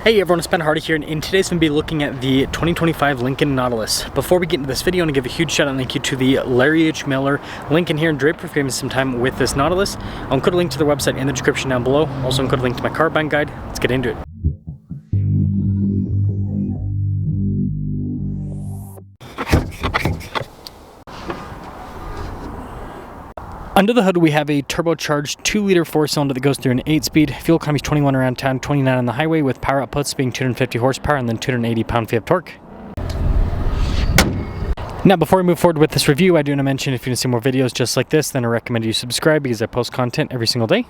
Hey everyone, it's Ben Hardy here, and in today's going to be looking at the 2025 Lincoln Nautilus. Before we get into this video, I want to give a huge shout out and thank you to the Larry H. Miller Lincoln here in Draper for giving me some time with this Nautilus. I'll include a link to their website in the description down below. Also include a link to my car buying guide. Let's get into it. Under the hood, we have a turbocharged 2-liter 4-cylinder that goes through an 8-speed. Fuel economy is 21 around town, 29 on the highway, with power outputs being 250 horsepower and then 280 pound-feet of torque. Now, before we move forward with this review, I do want to mention if you want to see more videos just like this, then I recommend you subscribe because I post content every single day.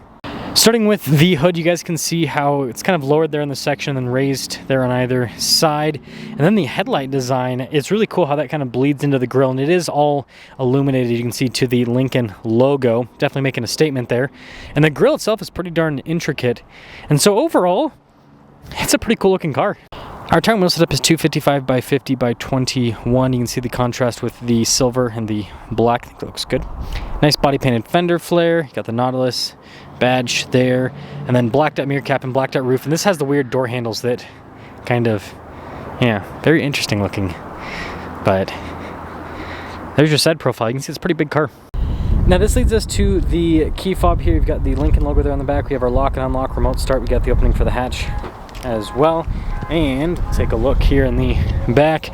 Starting with the hood, you guys can see how it's kind of lowered there in the section and then raised there on either side. And then the headlight design, it's really cool how that kind of bleeds into the grille, and it is all illuminated, you can see, to the Lincoln logo, definitely making a statement there. And the grille itself is pretty darn intricate. And so overall, it's a pretty cool looking car. Our tire wheel setup is 255 by 50 by 21. You can see the contrast with the silver and the black. I think that looks good. Nice body painted fender flare. You got the Nautilus badge there, and then blacked out mirror cap and blacked out roof. And this has the weird door handles that kind of, yeah, very interesting looking. But there's your side profile. You can see it's a pretty big car. Now this leads us to the key fob here. You've got the Lincoln logo there on the back. We have our lock and unlock remote start. We got the opening for the hatch as well. And take a look here in the back.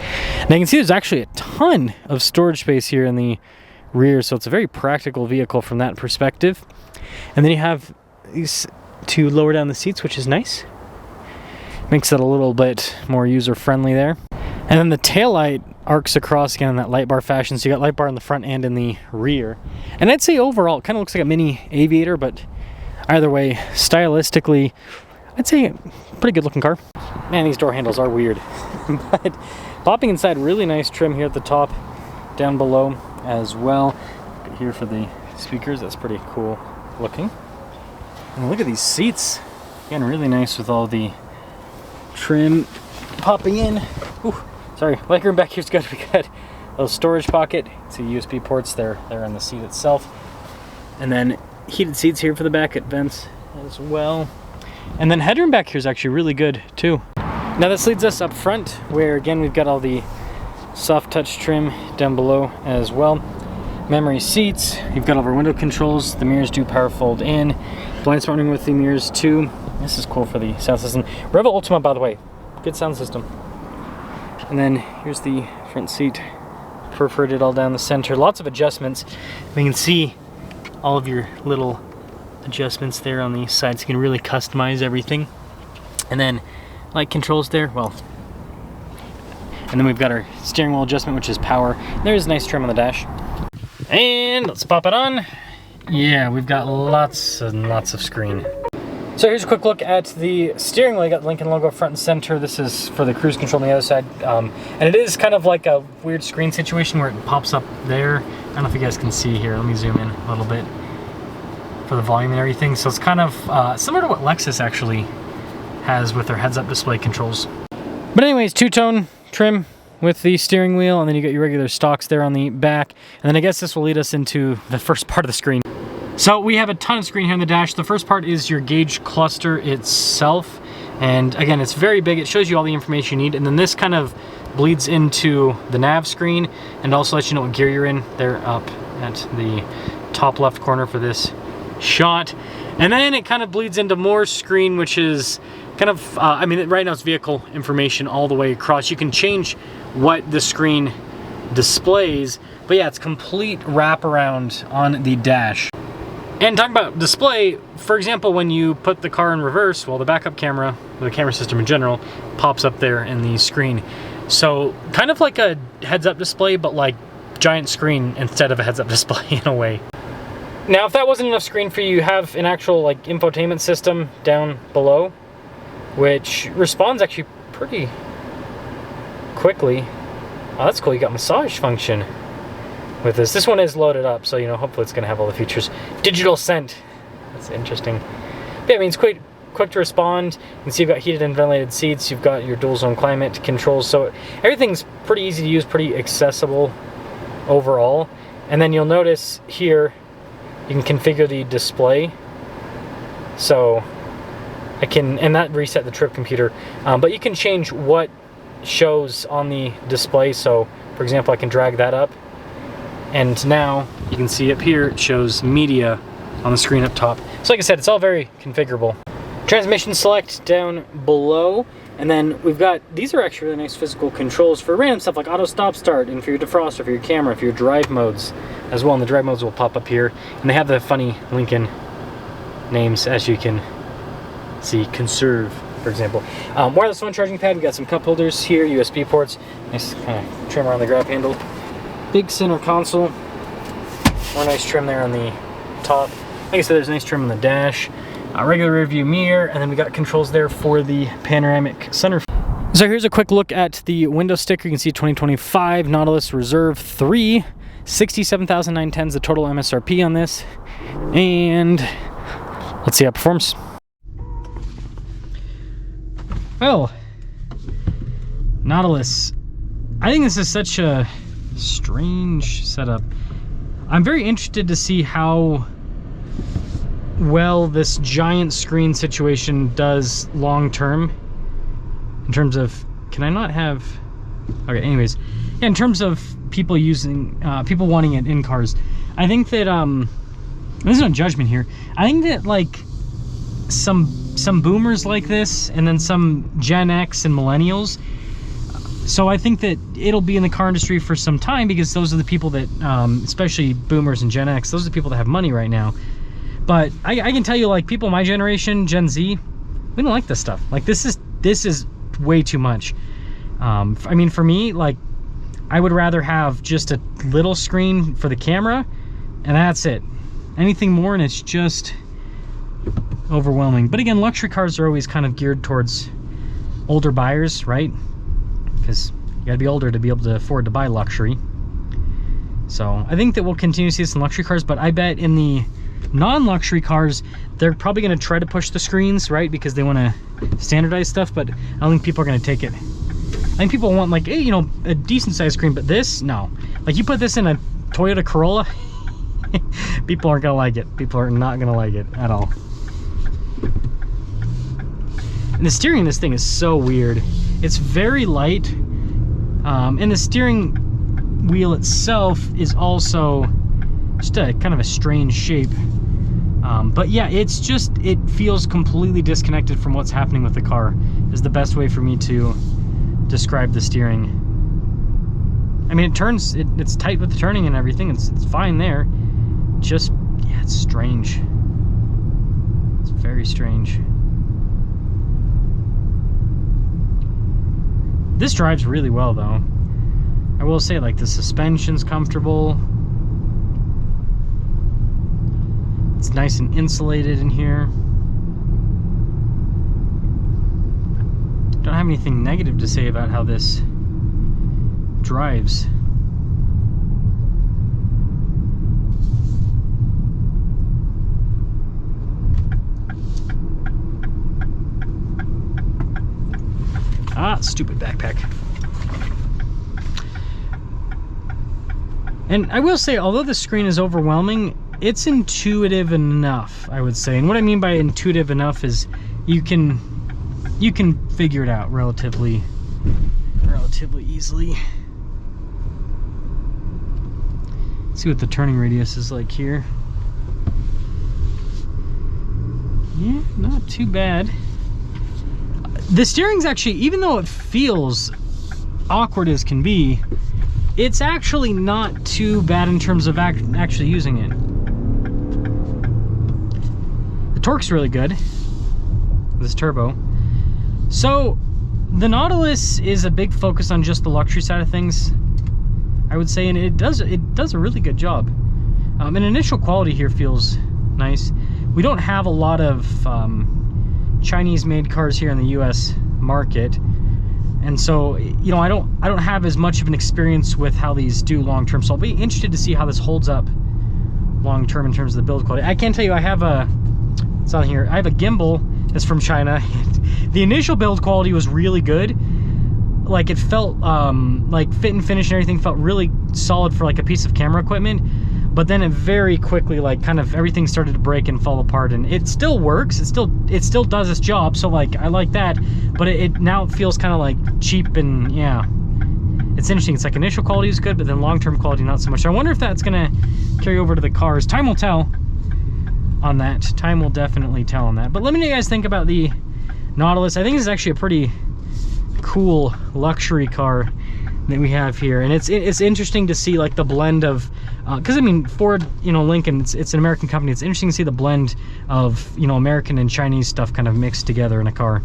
Now you can see there's actually a ton of storage space here in the rear, so it's a very practical vehicle from that perspective. And then you have these to lower down the seats, which is nice. Makes it a little bit more user-friendly there. And then the taillight arcs across again in that light bar fashion, so you got light bar in the front and in the rear. And I'd say overall, it kind of looks like a mini Aviator, but either way, stylistically, I'd say pretty good looking car. Man, these door handles are weird. But popping inside, really nice trim here at the top, down below as well. Here for the speakers, that's pretty cool looking. And look at these seats. Again, really nice with all the trim popping in. Ooh, sorry, legroom back here's good. We got a little storage pocket. See USB ports there on the seat itself. And then heated seats here for the back at vents as well. And then headroom back here is actually really good too. Now this leads us up front, where again we've got all the soft touch trim down below as well. Memory seats, you've got all of our window controls. The mirrors do power fold in. Blind spot running with the mirrors too. This is cool for the sound system. Revo Ultima, by the way, good sound system. And then here's the front seat, perforated all down the center. Lots of adjustments. We can see all of your little adjustments there on the sides. You can really customize everything. And then light controls there, well, and then we've got our steering wheel adjustment, which is power. There's a nice trim on the dash. And let's pop it on. Yeah, we've got lots and lots of screen. So here's a quick look at the steering wheel. You got the Lincoln logo front and center. This is for the cruise control on the other side. And it is kind of like a weird screen situation where it pops up there. I don't know if you guys can see here. Let me zoom in a little bit for the volume and everything. So it's kind of similar to what Lexus actually has with their heads-up display controls. But anyways, two-tone trim with the steering wheel, and then you got your regular stocks there on the back. And then I guess this will lead us into the first part of the screen. So we have a ton of screen here on the dash. The first part is your gauge cluster itself. And again, it's very big. It shows you all the information you need. And then this kind of bleeds into the nav screen and also lets you know what gear you're in. They're up at the top left corner for this shot. And then it kind of bleeds into more screen, which is kind of, I mean, right now it's vehicle information all the way across. You can change what the screen displays, but yeah, it's complete wraparound on the dash. And talking about display, for example, when you put the car in reverse, well, the backup camera, the camera system in general, pops up there in the screen. So kind of like a heads-up display, but like giant screen instead of a heads-up display in a way. Now, if that wasn't enough screen for you, you have an actual like infotainment system down below, which responds actually pretty quickly. Oh, that's cool. You got massage function with this. This one is loaded up, so you know, hopefully it's gonna have all the features. Digital scent. That's interesting. But yeah, I mean, it's quick to respond. You can see you've got heated and ventilated seats. You've got your dual zone climate controls. So everything's pretty easy to use, pretty accessible overall. And then you'll notice here, you can configure the display. So and that reset the trip computer. But you can change what shows on the display. So for example, I can drag that up, and now you can see up here it shows media on the screen up top. So like I said, it's all very configurable. Transmission select down below, and then we've got, these are actually really nice physical controls for random stuff like auto stop start, and for your defroster, for your camera, for your drive modes as well. And the drive modes will pop up here, and they have the funny Lincoln names, as you can see, conserve, for example. Wireless phone charging pad, we've got some cup holders here, USB ports, nice kind of trim around the grab handle. Big center console, more nice trim there on the top. Like I said, there's a nice trim on the dash. Regular rear view mirror, and then we got controls there for the panoramic center. So here's a quick look at the window sticker. You can see 2025 Nautilus Reserve 3, 67,910 is the total MSRP on this. And let's see how it performs. Well, Nautilus, I think this is such a strange setup. I'm very interested to see how well this giant screen situation does long term, in terms of, can I not have, okay, anyways, yeah, in terms of people using, people wanting it in cars. I think that, there's no judgment here, I think that like some boomers like this, and then some Gen X and millennials, so I think that it'll be in the car industry for some time, because those are the people that, especially boomers and Gen X, those are the people that have money right now. But I can tell you, like, people my generation, Gen Z, we don't like this stuff. Like, this is way too much. I mean, for me, like, I would rather have just a little screen for the camera, and that's it. Anything more, and it's just overwhelming. But again, luxury cars are always kind of geared towards older buyers, right? Because you gotta be older to be able to afford to buy luxury. So I think that we'll continue to see this in luxury cars, but I bet in the non-luxury cars, they're probably going to try to push the screens, right? Because they want to standardize stuff, but I don't think people are going to take it. I think people want, like, you know, a decent sized screen, but this, no. Like, you put this in a Toyota Corolla, people aren't going to like it. People are not going to like it at all. And the steering in this thing is so weird. It's very light, and the steering wheel itself is also just a kind of a strange shape. But yeah, it's just, it feels completely disconnected from what's happening with the car, is the best way for me to describe the steering. I mean, it turns, it's tight with the turning and everything, it's fine there. Just, yeah, it's strange. It's very strange. This drives really well though. I will say, like, the suspension's comfortable. It's nice and insulated in here. Don't have anything negative to say about how this drives. Ah, stupid backpack. And I will say, although the screen is overwhelming, it's intuitive enough, I would say. And what I mean by intuitive enough is you can figure it out relatively easily. Let's see what the turning radius is like here. Yeah, not too bad. The steering's actually, even though it feels awkward as can be, it's actually not too bad in terms of actually using it. The torque's really good, this turbo. So the Nautilus is a big focus on just the luxury side of things, I would say, and it does a really good job. And initial quality here feels nice. We don't have a lot of Chinese-made cars here in the U.S. market, and so, you know, I don't have as much of an experience with how these do long-term. So I'll be interested to see how this holds up long-term in terms of the build quality. I can tell you, I have a, it's on here, I have a gimbal that's from China. The initial build quality was really good. Like, it felt like fit and finish and everything felt really solid for like a piece of camera equipment. but then it very quickly, like, kind of everything started to break and fall apart. And it still works, it still does its job, so like I like that, but it now feels kind of like cheap. And yeah, it's interesting. It's like initial quality is good, but then long-term quality not so much. So I wonder if that's gonna carry over to the cars. Time will tell on that. Time will definitely tell on that. But let me know what you guys think about the Nautilus. I think it's actually a pretty cool luxury car that we have here, and it's interesting to see like the blend of because I mean Ford, you know, Lincoln, it's an American company. It's interesting to see the blend of, you know, American and Chinese stuff kind of mixed together in a car.